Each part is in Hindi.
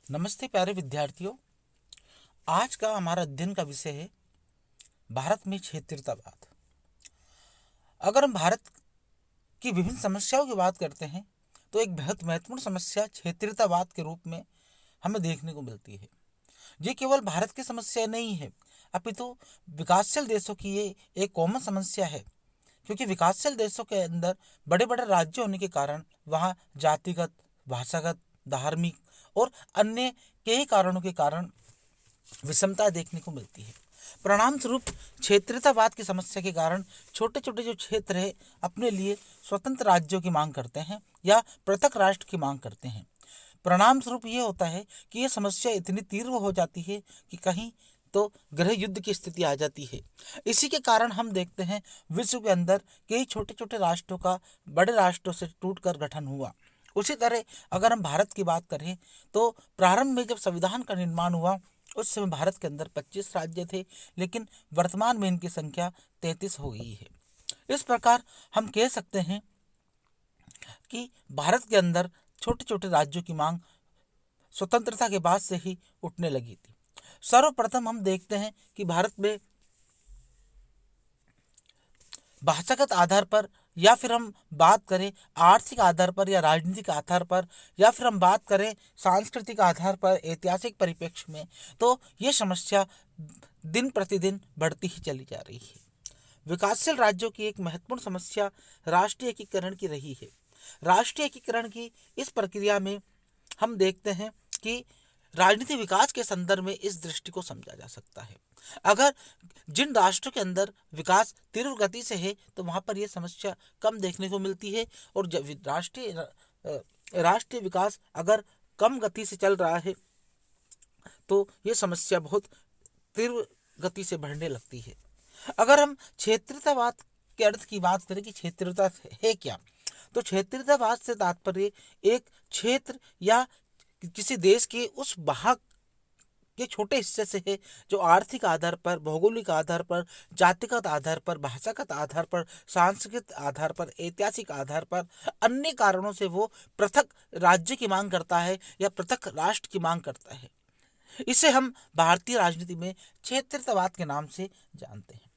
नमस्ते प्यारे विद्यार्थियों। आज का हमारा अध्ययन का विषय है भारत में क्षेत्रीयतावाद। अगर हम भारत की विभिन्न समस्याओं की बात करते हैं तो एक बेहद महत्वपूर्ण समस्या क्षेत्रीयतावाद के रूप में हमें देखने को मिलती है। ये केवल भारत की समस्या नहीं है, अपितु विकासशील देशों की ये एक कॉमन समस्या है। क्योंकि विकासशील देशों के अंदर बड़े बड़े राज्य होने के कारण वहाँ जातिगत, भाषागत, धार्मिक और अन्य कई कारणों के कारण विषमता देखने को मिलती है। परिणाम स्वरूप क्षेत्रीयतावाद की समस्या के कारण छोटे छोटे जो क्षेत्र है अपने लिए स्वतंत्र राज्यों की मांग करते हैं या पृथक राष्ट्र की मांग करते हैं। परिणाम स्वरूप ये होता है कि ये समस्या इतनी तीव्र हो जाती है कि कहीं तो गृह युद्ध की स्थिति आ जाती है। इसी के कारण हम देखते हैं विश्व के अंदर कई छोटे छोटे राष्ट्रों का बड़े राष्ट्रों से टूटकर गठन हुआ। उसी तरह अगर हम भारत की बात करें तो प्रारंभ में जब संविधान का निर्माण हुआ उस समय भारत के अंदर 25 राज्य थे, लेकिन वर्तमान में इनकी संख्या 33 हो गई है। इस प्रकार हम कह सकते हैं कि भारत के अंदर छोटे छोटे राज्यों की मांग स्वतंत्रता के बाद से ही उठने लगी थी। सर्वप्रथम हम देखते हैं कि भारत में भाषागत आधार पर या फिर हम बात करें आर्थिक आधार पर या राजनीतिक आधार पर या फिर हम बात करें सांस्कृतिक आधार पर, ऐतिहासिक परिप्रेक्ष्य में, तो ये समस्या दिन प्रतिदिन बढ़ती ही चली जा रही है। विकासशील राज्यों की एक महत्वपूर्ण समस्या राष्ट्रीय एकीकरण की रही है। राष्ट्रीय एकीकरण की इस प्रक्रिया में हम देखते हैं कि राजनीतिक विकास के संदर्भ में इस दृष्टि को समझा जा सकता है। अगर जिन राष्ट्रों के अंदर विकास तीव्र गति से है तो वहाँ पर यह समस्या कम देखने को मिलती है, और राष्ट्रीय विकास अगर कम गति से चल रहा है तो ये समस्या बहुत तीव्र गति से बढ़ने लगती है। अगर हम क्षेत्रीयतावाद के अर्थ की बात करें कि क्षेत्रीयता है क्या, तो क्षेत्रीयतावाद से तात्पर्य एक क्षेत्र या किसी देश के उस भाग के छोटे हिस्से से है जो आर्थिक आधार पर, भौगोलिक आधार पर, जातिगत आधार पर, भाषागत आधार पर, सांस्कृतिक आधार पर, ऐतिहासिक आधार पर, अन्य कारणों से वो पृथक राज्य की मांग करता है या पृथक राष्ट्र की मांग करता है। इसे हम भारतीय राजनीति में क्षेत्रीयतावाद के नाम से जानते हैं।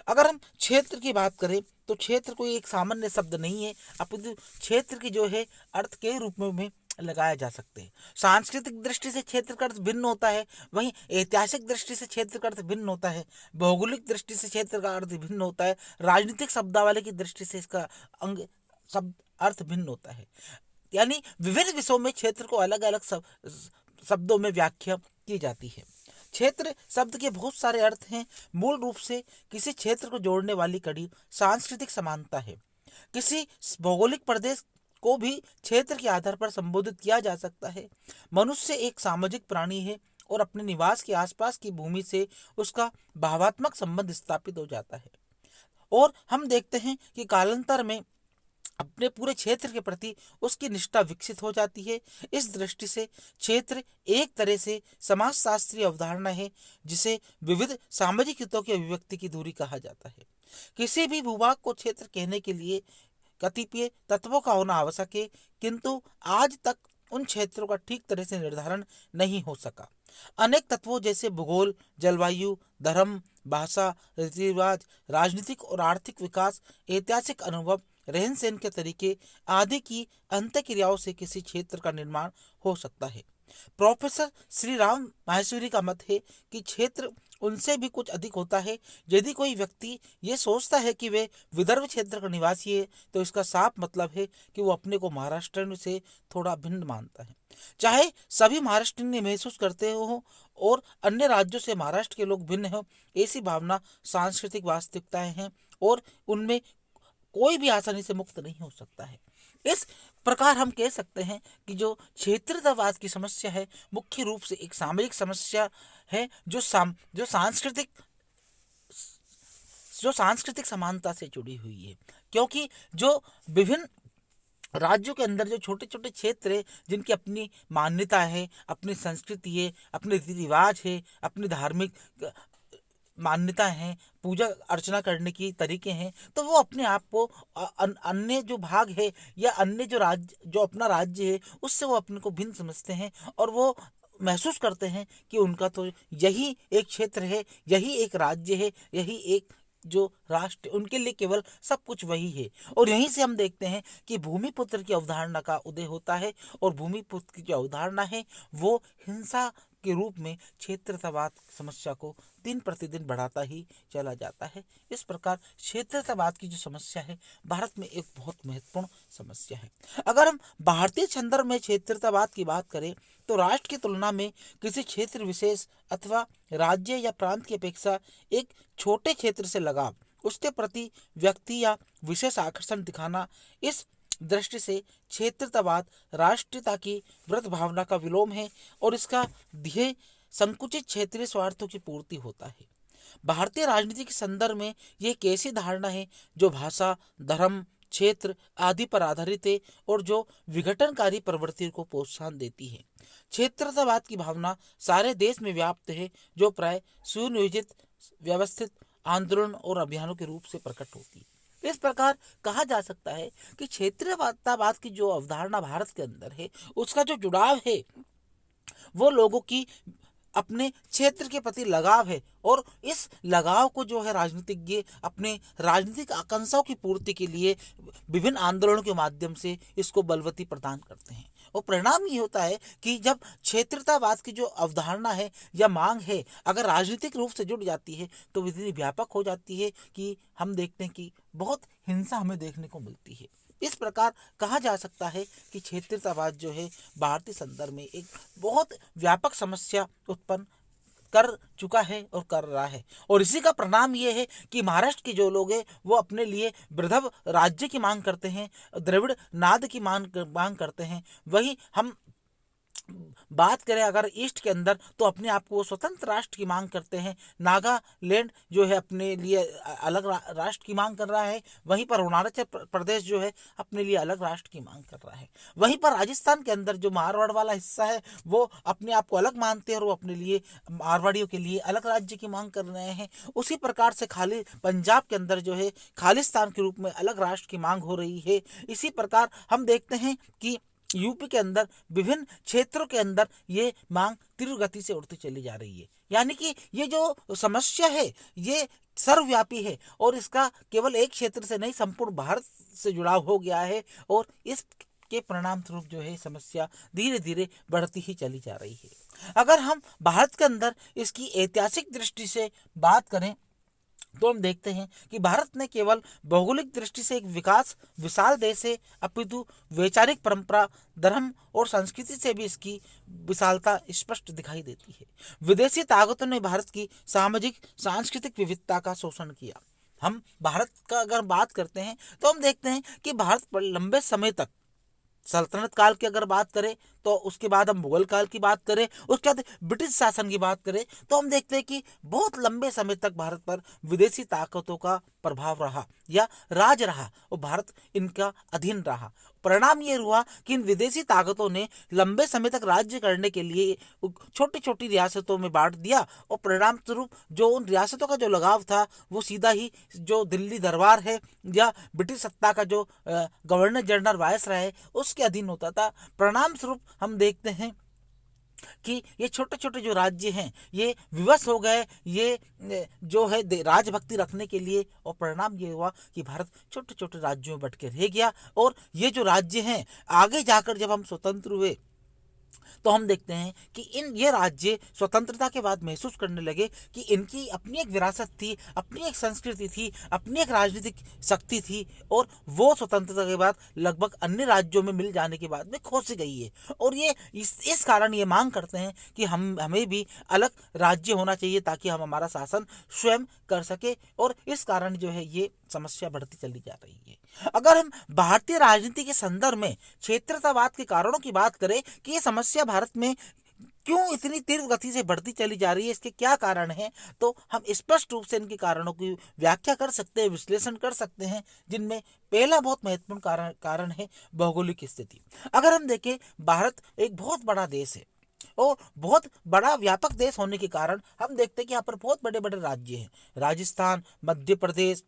अगर हम क्षेत्र की बात करें तो क्षेत्र कोई एक सामान्य शब्द नहीं है, अपितु क्षेत्र की जो है अर्थ के रूप में लगाया जा सकते हैं। सांस्कृतिक दृष्टि से क्षेत्र का अर्थ भिन्न होता है, वहीं ऐतिहासिक दृष्टि से क्षेत्र का अर्थ भिन्न होता है, भौगोलिक दृष्टि से क्षेत्र का अर्थ भिन्न होता है, राजनीतिक शब्दावली की दृष्टि से इसका अंग शब्द अर्थ भिन्न होता है। यानी विभिन्न विषयों में क्षेत्र को अलग अलग शब्दों में व्याख्या की जाती है। क्षेत्र शब्द के बहुत सारे अर्थ हैं। मूल रूप से किसी क्षेत्र को जोड़ने वाली कड़ी सांस्कृतिक समानता है। किसी भौगोलिक प्रदेश को भी क्षेत्र के आधार पर संबोधित किया जा सकता है। मनुष्य एक सामाजिक प्राणी है और अपने निवास के आसपास की भूमि से उसका भावात्मक संबंध स्थापित हो जाता है, और हम देखते हैं कि कालांतर में अपने पूरे क्षेत्र के प्रति उसकी निष्ठा विकसित हो जाती है। इस दृष्टि से क्षेत्र एक तरह से समाजशास्त्रीय अवधारणा है जिसे विविध सामाजिक हितों की अभिव्यक्ति की दूरी कहा जाता है। किसी भी भूभाग को क्षेत्र कहने के लिए कतिपय तत्वों का होना आवश्यक है, किंतु आज तक उन क्षेत्रों का ठीक तरह से निर्धारण नहीं हो सका। अनेक तत्वों जैसे भूगोल, जलवायु, धर्म, भाषा, रीति रिवाज, राजनीतिक और आर्थिक विकास, ऐतिहासिक अनुभव, रहन सहन के तरीके आदि की अंतःक्रियाओं से किसी क्षेत्र का निर्माण हो सकता है। प्रोफेसर श्री राम माहेश्वरी का मत है कि क्षेत्र उनसे भी कुछ अधिक होता है। यदि कोई व्यक्ति ये सोचता है कि वे विदर्भ क्षेत्र का निवासी है तो इसका साफ मतलब है कि वो अपने को महाराष्ट्र से थोड़ा भिन्न मानता है। चाहे सभी महाराष्ट्र महसूस करते हो और अन्य राज्यों से महाराष्ट्र के लोग भिन्न हो, ऐसी भावना सांस्कृतिक वास्तविकताएं हैं और उनमें कोई भी आसानी से मुक्त नहीं हो सकता है। इस प्रकार हम कह सकते हैं कि जो क्षेत्रवाद की समस्या है मुख्य रूप से एक सामाजिक समस्या है जो सांस्कृतिक समानता से जुड़ी हुई है। क्योंकि जो विभिन्न राज्यों के अंदर जो छोटे छोटे क्षेत्र है जिनकी अपनी मान्यता है, अपनी संस्कृति है, अपने रीति रिवाज है, अपनी धार्मिक मान्यता हैं, पूजा अर्चना करने की तरीके हैं, तो वो अपने आप को अन्य जो भाग है या अन्य जो राज्य जो अपना राज्य है उससे वो अपने को भिन्न समझते हैं, और वो महसूस करते हैं कि उनका तो यही एक क्षेत्र है, यही एक राज्य है, यही एक जो राष्ट्र, उनके लिए केवल सब कुछ वही है। और यहीं से हम देखते हैं कि भूमिपुत्र की अवधारणा का उदय होता है। और भूमिपुत्र की जो अवधारणा है वो हिंसा के रूप में क्षेत्रवाद समस्या को दिन प्रतिदिन बढ़ाता ही चला जाता है। इस प्रकार क्षेत्रवाद की जो समस्या है भारत में एक बहुत महत्वपूर्ण समस्या है। अगर हम भारतीय संदर्भ में क्षेत्रवाद की बात करें तो राष्ट्र की तुलना में किसी क्षेत्र विशेष अथवा राज्य या प्रांत की अपेक्षा एक छोटे क्षेत्र से लगाव, उसके प्रति व्यक्ति या विशेष आकर्षण दिखाना, इस दृष्टि से क्षेत्रवाद राष्ट्रीयता की व्रत भावना का विलोम है और इसका ध्येय संकुचित क्षेत्रीय स्वार्थों की पूर्ति होता है। भारतीय राजनीति के संदर्भ में यह एक ऐसी धारणा है जो भाषा, धर्म, क्षेत्र आदि पर आधारित है और जो विघटनकारी प्रवृत्ति को प्रोत्साहन देती है। क्षेत्रवाद की भावना सारे देश में व्याप्त है, जो प्राय सुनियोजित व्यवस्थित आंदोलन और अभियानों के रूप से प्रकट होती है। इस प्रकार कहा जा सकता है कि क्षेत्रवाद की जो अवधारणा भारत के अंदर है, उसका जो जुड़ाव है वो लोगों की अपने क्षेत्र के प्रति लगाव है। और इस लगाव को जो है राजनीतिज्ञ अपने राजनीतिक आकांक्षाओं की पूर्ति के लिए विभिन्न आंदोलनों के माध्यम से इसको बलवती प्रदान करते हैं। और परिणाम ये होता है कि जब क्षेत्रवाद की जो अवधारणा है या मांग है अगर राजनीतिक रूप से जुड़ जाती है तो इतनी व्यापक हो जाती है कि हम देखते हैं कि बहुत हिंसा हमें देखने को मिलती है। इस प्रकार कहा जा सकता है कि क्षेत्रवाद जो है भारतीय संदर्भ में एक बहुत व्यापक समस्या उत्पन्न कर चुका है और कर रहा है। और इसी का परिणाम ये है कि महाराष्ट्र के जो लोग हैं वो अपने लिए वृहद राज्य की मांग करते हैं, द्रविड़ नाद की मांग करते हैं। वही हम बात करें अगर ईस्ट के अंदर तो अपने आप को स्वतंत्र राष्ट्र की मांग करते हैं। नागालैंड जो है अपने लिए अलग राष्ट्र की मांग कर रहा है। वहीं पर अरुणाचल प्रदेश जो है अपने लिए अलग राष्ट्र की मांग कर रहा है। वहीं पर राजस्थान के अंदर जो मारवाड़ वाला हिस्सा है वो अपने आप को अलग मानते हैं और वो अपने लिए मारवाड़ियों के लिए अलग राज्य की मांग कर रहे हैं। उसी प्रकार से खाली पंजाब के अंदर जो है खालिस्तान के रूप में अलग राष्ट्र की मांग हो रही है। इसी प्रकार हम देखते हैं कि यूपी के अंदर विभिन्न क्षेत्रों के अंदर ये मांग तीव्र गति से उठती चली जा रही है। यानी कि ये जो समस्या है ये सर्वव्यापी है और इसका केवल एक क्षेत्र से नहीं संपूर्ण भारत से जुड़ाव हो गया है। और इस के परिणाम स्वरूप जो है समस्या धीरे धीरे बढ़ती ही चली जा रही है। अगर हम भारत के अंदर इसकी ऐतिहासिक दृष्टि से बात करें तो हम देखते हैं कि भारत ने केवल भौगोलिक दृष्टि से एक विशाल देश है, अपितु वैचारिक परंपरा, धर्म और संस्कृति से भी इसकी विशालता स्पष्ट दिखाई देती है। विदेशी ताकतों ने भारत की सामाजिक सांस्कृतिक विविधता का शोषण किया। हम भारत का अगर बात करते हैं तो हम देखते हैं कि भारत पर लंबे समय तक सल्तनत काल की अगर बात करें तो उसके बाद हम मुगल काल की बात करें, उसके बाद ब्रिटिश शासन की बात करें तो हम देखते हैं कि बहुत लंबे समय तक भारत पर विदेशी ताकतों का प्रभाव रहा या राज रहा और भारत इनका अधीन रहा। परिणाम ये हुआ कि इन विदेशी ताकतों ने लंबे समय तक राज्य करने के लिए छोटी छोटी रियासतों में बांट दिया और परिणाम स्वरूप जो उन रियासतों का जो लगाव था वो सीधा ही जो दिल्ली दरबार है या ब्रिटिश सत्ता का जो गवर्नर जनरल वायसराय है उसके अधीन होता था। परिणाम स्वरूप हम देखते हैं कि ये छोटे छोटे जो राज्य हैं ये विवश हो गए, ये जो है राजभक्ति रखने के लिए। और परिणाम ये हुआ कि भारत छोटे छोटे राज्यों में बट के रह गया। और ये जो राज्य हैं आगे जाकर जब हम स्वतंत्र हुए तो हम देखते हैं कि ये राज्य स्वतंत्रता के बाद महसूस करने लगे कि इनकी अपनी एक विरासत थी, अपनी एक संस्कृति थी, अपनी एक राजनीतिक शक्ति थी और वो स्वतंत्रता के बाद लगभग अन्य राज्यों में मिल जाने के बाद में खो सी गई है। और ये इस कारण ये मांग करते हैं कि हमें भी अलग राज्य होना चाहिए ताकि हम हमारा शासन स्वयं कर सके। और इस कारण जो है ये समस्या बढ़ती चली जा रही है। अगर हम भारतीय राजनीति के संदर्भ में क्षेत्रवाद के कारणों की बात करें कि ये समस्या भारत में क्यों इतनी तीव्र गति से बढ़ती चली जा रही है, इसके क्या कारण हैं, तो हम स्पष्ट रूप से इनके कारणों की व्याख्या कर सकते हैं, विश्लेषण कर सकते हैं। जिनमें पहला बहुत महत्वपूर्ण कारण है भौगोलिक स्थिति। अगर हम देखें भारत एक बहुत बड़ा देश है और बहुत बड़ा व्यापक देश होने के कारण हम देखते हैं कि यहाँ पर बहुत बड़े बड़े राज्य हैं। राजस्थान, मध्य प्रदेश,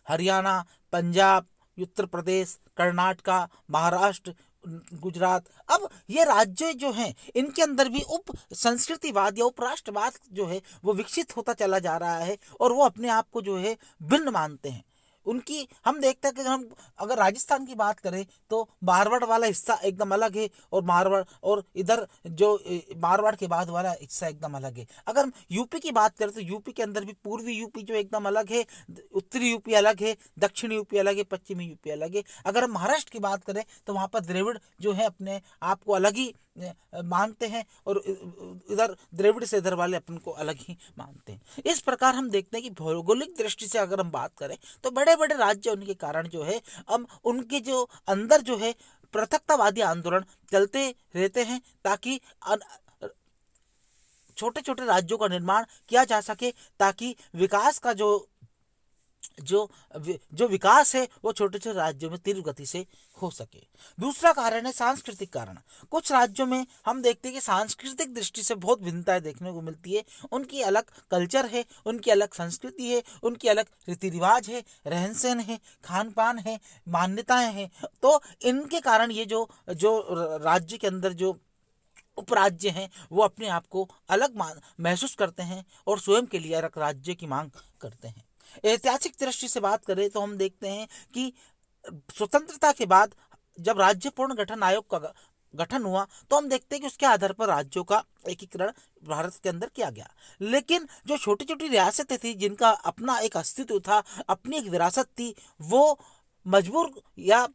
हरियाणा, पंजाब, उत्तर प्रदेश, कर्नाटका, महाराष्ट्र, गुजरात, अब ये राज्य जो हैं इनके अंदर भी उप संस्कृतिवाद या उपराष्ट्रवाद जो है वो विकसित होता चला जा रहा है और वो अपने आप को जो है भिन्न मानते हैं। उनकी हम देखते हैं कि हम अगर राजस्थान की बात करें तो मारवाड़ वाला हिस्सा एकदम अलग है और मारवाड़ और इधर जो मारवाड़ के बाद वाला हिस्सा एकदम अलग है। अगर हम यूपी की बात करें तो यूपी के अंदर भी पूर्वी यूपी जो एकदम अलग है, उत्तरी यूपी अलग है, दक्षिणी यूपी अलग है, पश्चिमी यूपी अलग है। अगर हम महाराष्ट्र की बात करें तो वहाँ पर द्रविड़ जो है अपने आप को अलग ही मानते हैं और इधर द्रविड़ से इधर वाले अपन को अलग ही मानते हैं। इस प्रकार हम देखते हैं कि भौगोलिक दृष्टि से अगर हम बात करें तो बड़े बड़े राज्य होने के कारण जो है अब उनके जो अंदर जो है पृथकतावादी आंदोलन चलते रहते हैं ताकि छोटे छोटे राज्यों का निर्माण किया जा सके, ताकि विकास का जो जो विकास है वो छोटे छोटे राज्यों में तीव्र गति से हो सके। दूसरा कारण है सांस्कृतिक कारण। कुछ राज्यों में हम देखते हैं कि सांस्कृतिक दृष्टि से बहुत भिन्नताएं देखने को मिलती है। उनकी अलग कल्चर है, उनकी अलग संस्कृति है, उनकी अलग रीति रिवाज है, रहन सहन है, खान पान है, मान्यताएं हैं। तो इनके कारण ये जो जो राज्य के अंदर जो उपराज्य हैं वो अपने आप को अलग महसूस करते हैं और स्वयं के लिए अलग राज्य की मांग करते हैं। ऐतिहासिक दृष्टि से बात करें तो हम देखते हैं कि स्वतंत्रता के बाद जब राज्य पूर्ण गठन आयोग का गठन हुआ तो हम देखते हैं कि उसके आधार पर राज्यों का एकीकरण भारत के अंदर किया गया। लेकिन जो छोटी छोटी रियासतें थी जिनका अपना एक अस्तित्व था, अपनी एक विरासत थी, वो मजबूर या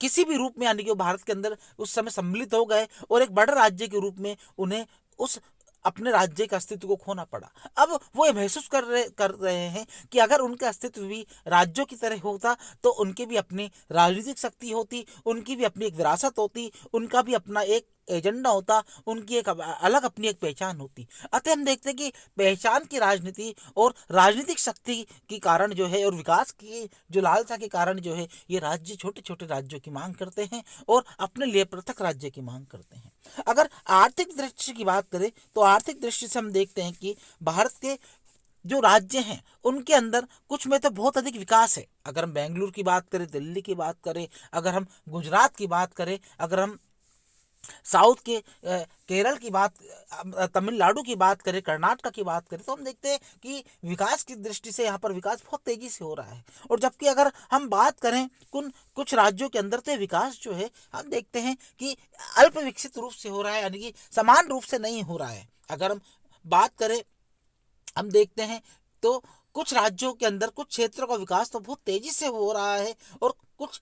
किसी भी रूप में यानी कि वो भारत के अंदर उस समय सम्मिलित हो गए और एक बड़े राज्य के रूप में उन्हें उस अपने राज्य के अस्तित्व को खोना पड़ा। अब वो ये महसूस कर रहे हैं कि अगर उनका अस्तित्व भी राज्यों की तरह होता तो उनकी भी अपनी राजनीतिक शक्ति होती, उनकी भी अपनी एक विरासत होती, उनका भी अपना एक एजेंडा होता, उनकी एक अलग अपनी एक पहचान होती। अतः हम देखते हैं कि पहचान की राजनीति और राजनीतिक शक्ति के कारण जो है और विकास की जो लालसा के कारण जो है ये राज्य छोटे छोटे राज्यों की मांग करते हैं और अपने लिए पृथक राज्य की मांग करते हैं। अगर आर्थिक दृष्टि की बात करें तो आर्थिक दृष्टि से हम देखते हैं कि भारत के जो राज्य हैं उनके अंदर कुछ में तो बहुत अधिक विकास है। अगर हम बेंगलुरु की बात करें, दिल्ली की बात करें, अगर हम गुजरात की बात करें, अगर हम साउथ के केरल की बात, तमिलनाडु की बात करें, कर्नाटक की बात करें तो हम देखते हैं कि विकास की दृष्टि से यहाँ पर विकास बहुत तेजी से हो रहा है। और जबकि अगर हम बात करें कुछ राज्यों के अंदर तो विकास जो है हम देखते हैं कि अल्प विकसित रूप से हो रहा है, यानी कि समान रूप से नहीं हो रहा है। अगर हम बात करें, हम देखते हैं तो कुछ राज्यों के अंदर कुछ क्षेत्रों का विकास तो बहुत तेजी से हो रहा है और कुछ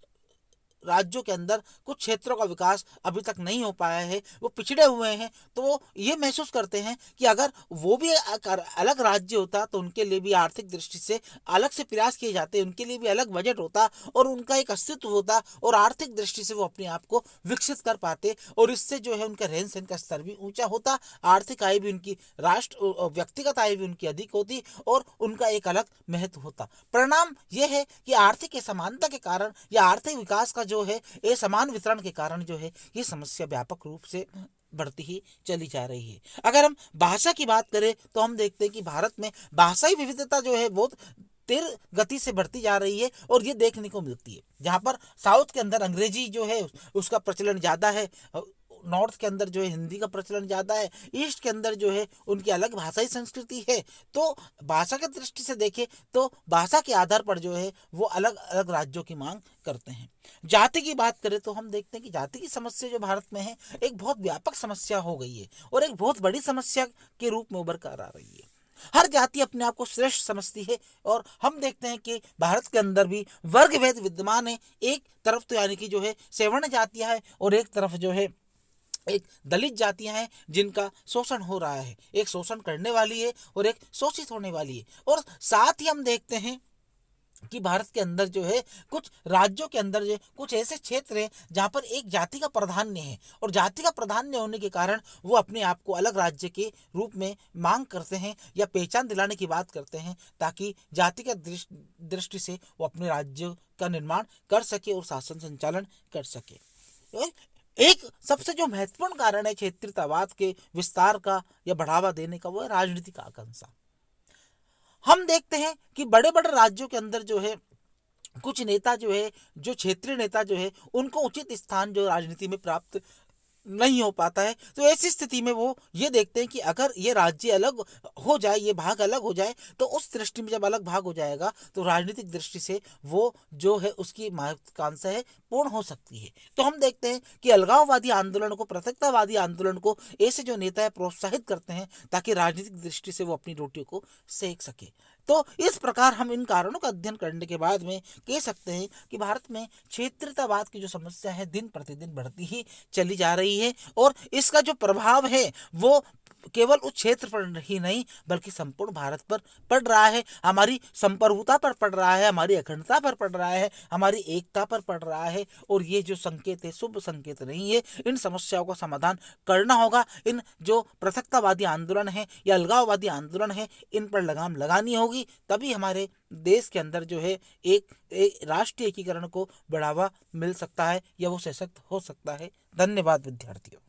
राज्यों के अंदर कुछ क्षेत्रों का विकास अभी तक नहीं हो पाया है, वो पिछड़े हुए हैं। तो वो ये महसूस करते हैं कि अगर वो भी अलग राज्य होता तो उनके लिए भी आर्थिक दृष्टि से अलग से प्रयास किए जाते, उनके लिए भी अलग बजट होता और उनका एक अस्तित्व होता और आर्थिक दृष्टि से वो अपने आप को विकसित कर पाते और इससे जो है उनका रहन सहन का स्तर भी ऊंचा होता, आर्थिक आय भी उनकी राष्ट्र व्यक्तिगत आय भी उनकी अधिक होती और उनका एक अलग महत्व होता। परिणाम यह है कि आर्थिक असमानता के कारण या आर्थिक विकास का जो है ये समान वितरण के कारण जो है ये समस्या व्यापक रूप से बढ़ती ही चली जा रही है। अगर हम भाषा की बात करें तो हम देखते हैं कि भारत में भाषाई विविधता जो है बहुत तेज गति से बढ़ती जा रही है और ये देखने को मिलती है। जहाँ पर साउथ के अंदर अंग्रेजी जो है उसका प्रचलन ज़्यादा है, नॉर्थ के अंदर जो है हिंदी का प्रचलन ज़्यादा है, ईस्ट के अंदर जो है उनकी अलग भाषाई संस्कृति है। तो भाषा की दृष्टि से देखें तो भाषा के आधार पर जो है वो अलग अलग राज्यों की मांग करते हैं। जाति की बात करें तो हम देखते हैं कि जाति की समस्या जो भारत में है एक बहुत व्यापक समस्या हो गई है और एक बहुत बड़ी समस्या के रूप में उभर कर आ रही है। हर जाति अपने आप को श्रेष्ठ समझती है और हम देखते हैं कि भारत के अंदर भी वर्ग भेद विद्यमान है। एक तरफ तो यानी कि जो है सवर्ण जातियां है और एक तरफ जो है एक दलित जातियां हैं जिनका शोषण हो रहा है। एक शोषण करने वाली है और एक शोषित होने वाली है। और साथ ही हम देखते हैं कि भारत के अंदर जो है कुछ राज्यों के अंदर जो कुछ ऐसे क्षेत्र हैं जहाँ पर एक जाति का प्राधान्य है और जाति का प्राधान्य होने के कारण वो अपने आप को अलग राज्य के रूप में मांग करते हैं या पहचान दिलाने की बात करते हैं ताकि जाति का दृष्टि से वो अपने राज्य का निर्माण कर सके और शासन संचालन कर सके। एक सबसे जो महत्वपूर्ण कारण है क्षेत्रीयतावाद के विस्तार का या बढ़ावा देने का वो है राजनीतिक आकांक्षा। हम देखते हैं कि बड़े बड़े राज्यों के अंदर जो है कुछ नेता जो है, जो क्षेत्रीय नेता जो है, उनको उचित स्थान जो राजनीति में प्राप्त नहीं हो पाता है। तो ऐसी स्थिति में वो ये देखते हैं कि अगर ये राज्य अलग हो जाए, ये भाग अलग हो जाए, तो उस दृष्टि में जब अलग भाग हो जाएगा तो राजनीतिक दृष्टि से वो जो है उसकी महत्वाकांक्षा है पूर्ण हो सकती है। तो हम देखते हैं कि अलगाववादी आंदोलन को, पृथकतावादी आंदोलन को ऐसे जो नेता है प्रोत्साहित करते हैं ताकि राजनीतिक दृष्टि से वो अपनी रोटियों को सेक सके। तो इस प्रकार हम इन कारणों का अध्ययन करने के बाद में कह सकते हैं कि भारत में क्षेत्रतावाद की जो समस्या है दिन प्रतिदिन बढ़ती ही चली जा रही है, और इसका जो प्रभाव है वो केवल उस क्षेत्र पर ही नहीं बल्कि संपूर्ण भारत पर पड़ रहा है। हमारी संप्रभुता पर पड़ रहा है, हमारी अखंडता पर पड़ रहा है, हमारी एकता पर पड़ रहा है, और ये जो संकेत है शुभ संकेत नहीं है। इन समस्याओं का समाधान करना होगा। इन जो पृथकतावादी आंदोलन है या अलगाववादी आंदोलन है, इन पर लगाम लगानी होगी, तभी हमारे देश के अंदर जो है एक राष्ट्रीय एकीकरण को बढ़ावा मिल सकता है या वो सशक्त हो सकता है। धन्यवाद विद्यार्थियों।